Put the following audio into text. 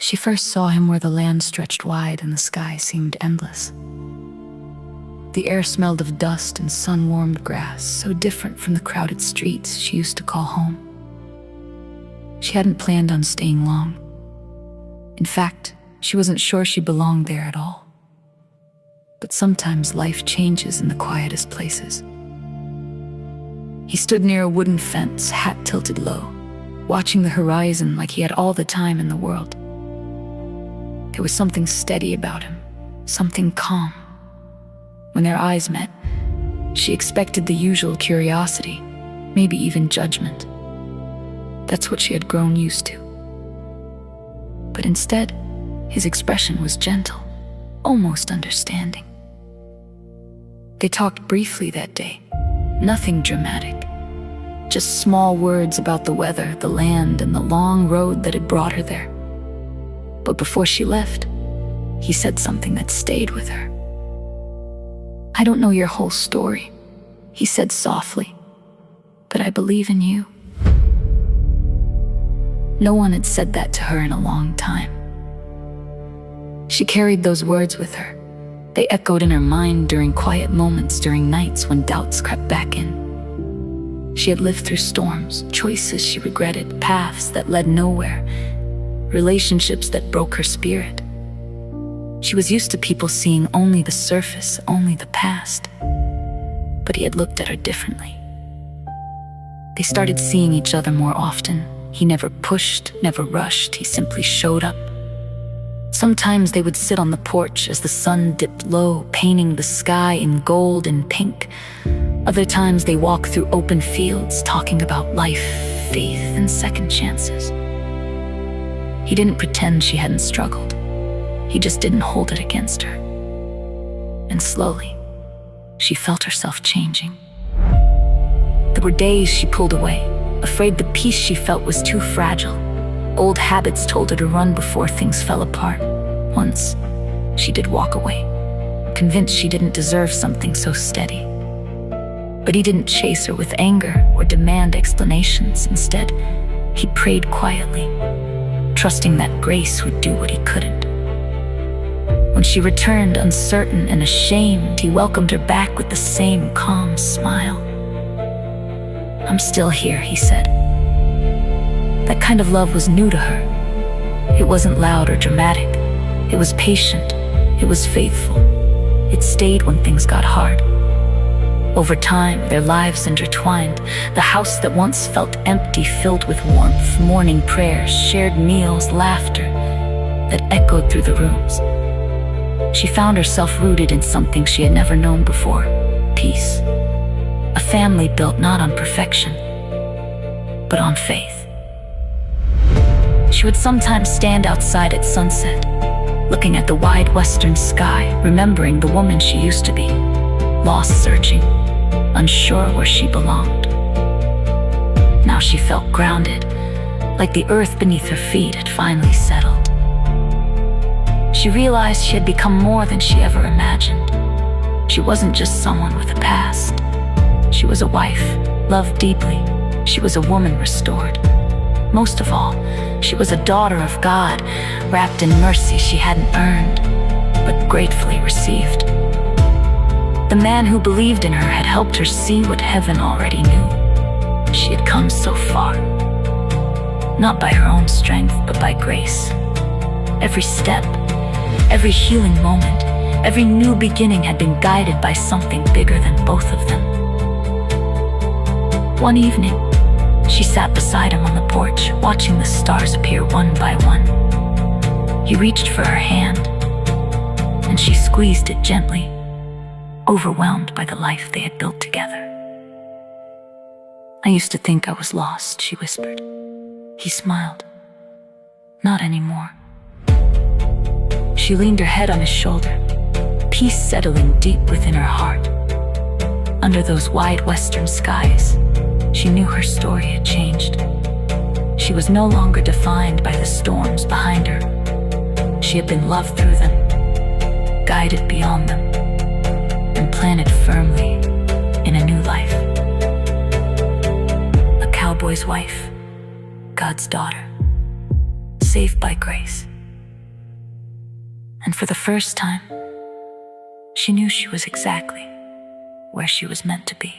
She first saw him where the land stretched wide and the sky seemed endless. The air smelled of dust and sun-warmed grass, so different from the crowded streets she used to call home. She hadn't planned on staying long. In fact, she wasn't sure she belonged there at all. But sometimes life changes in the quietest places. He stood near a wooden fence, hat tilted low, watching the horizon like he had all the time in the world. There was something steady about him, something calm. When their eyes met, she expected the usual curiosity, maybe even judgment. That's what she had grown used to. But instead, his expression was gentle, almost understanding. They talked briefly that day, nothing dramatic. Just small words about the weather, the land, and the long road that had brought her there. But before she left, he said something that stayed with her. "I don't know your whole story," he said softly, "but I believe in you." No one had said that to her in a long time. She carried those words with her. They echoed in her mind during quiet moments, during nights when doubts crept back in. She had lived through storms, choices she regretted, paths that led nowhere, relationships that broke her spirit. She was used to people seeing only the surface, only the past. But he had looked at her differently. They started seeing each other more often. He never pushed, never rushed, he simply showed up. Sometimes they would sit on the porch as the sun dipped low, painting the sky in gold and pink. Other times they walked through open fields, talking about life, faith, and second chances. He didn't pretend she hadn't struggled. He just didn't hold it against her. And slowly, she felt herself changing. There were days she pulled away, afraid the peace she felt was too fragile. Old habits told her to run before things fell apart. Once, she did walk away, convinced she didn't deserve something so steady. But he didn't chase her with anger or demand explanations. Instead, he prayed quietly, trusting that grace would do what he couldn't. When she returned uncertain and ashamed, he welcomed her back with the same calm smile. "I'm still here," he said. That kind of love was new to her. It wasn't loud or dramatic. It was patient. It was faithful. It stayed when things got hard. Over time, their lives intertwined. The house that once felt empty filled with warmth, morning prayers, shared meals, laughter that echoed through the rooms. She found herself rooted in something she had never known before: peace. A family built not on perfection, but on faith. She would sometimes stand outside at sunset, looking at the wide western sky, remembering the woman she used to be, lost searching, unsure where she belonged. Now she felt grounded, like the earth beneath her feet had finally settled. She realized she had become more than she ever imagined. She wasn't just someone with a past. She was a wife, loved deeply. She was a woman restored. Most of all, she was a daughter of God, wrapped in mercy she hadn't earned, but gratefully received. The man who believed in her had helped her see what heaven already knew. She had come so far, not by her own strength, but by grace. Every step, every healing moment, every new beginning had been guided by something bigger than both of them. One evening, she sat beside him on the porch, watching the stars appear one by one. He reached for her hand, and she squeezed it gently, overwhelmed by the life they had built together. "I used to think I was lost," she whispered. He smiled. "Not anymore." She leaned her head on his shoulder, peace settling deep within her heart. Under those wide western skies, she knew her story had changed. She was no longer defined by the storms behind her. She had been loved through them, guided beyond them, and planted firmly in a new life. A cowboy's wife, God's daughter, saved by grace. And for the first time, she knew she was exactly where she was meant to be.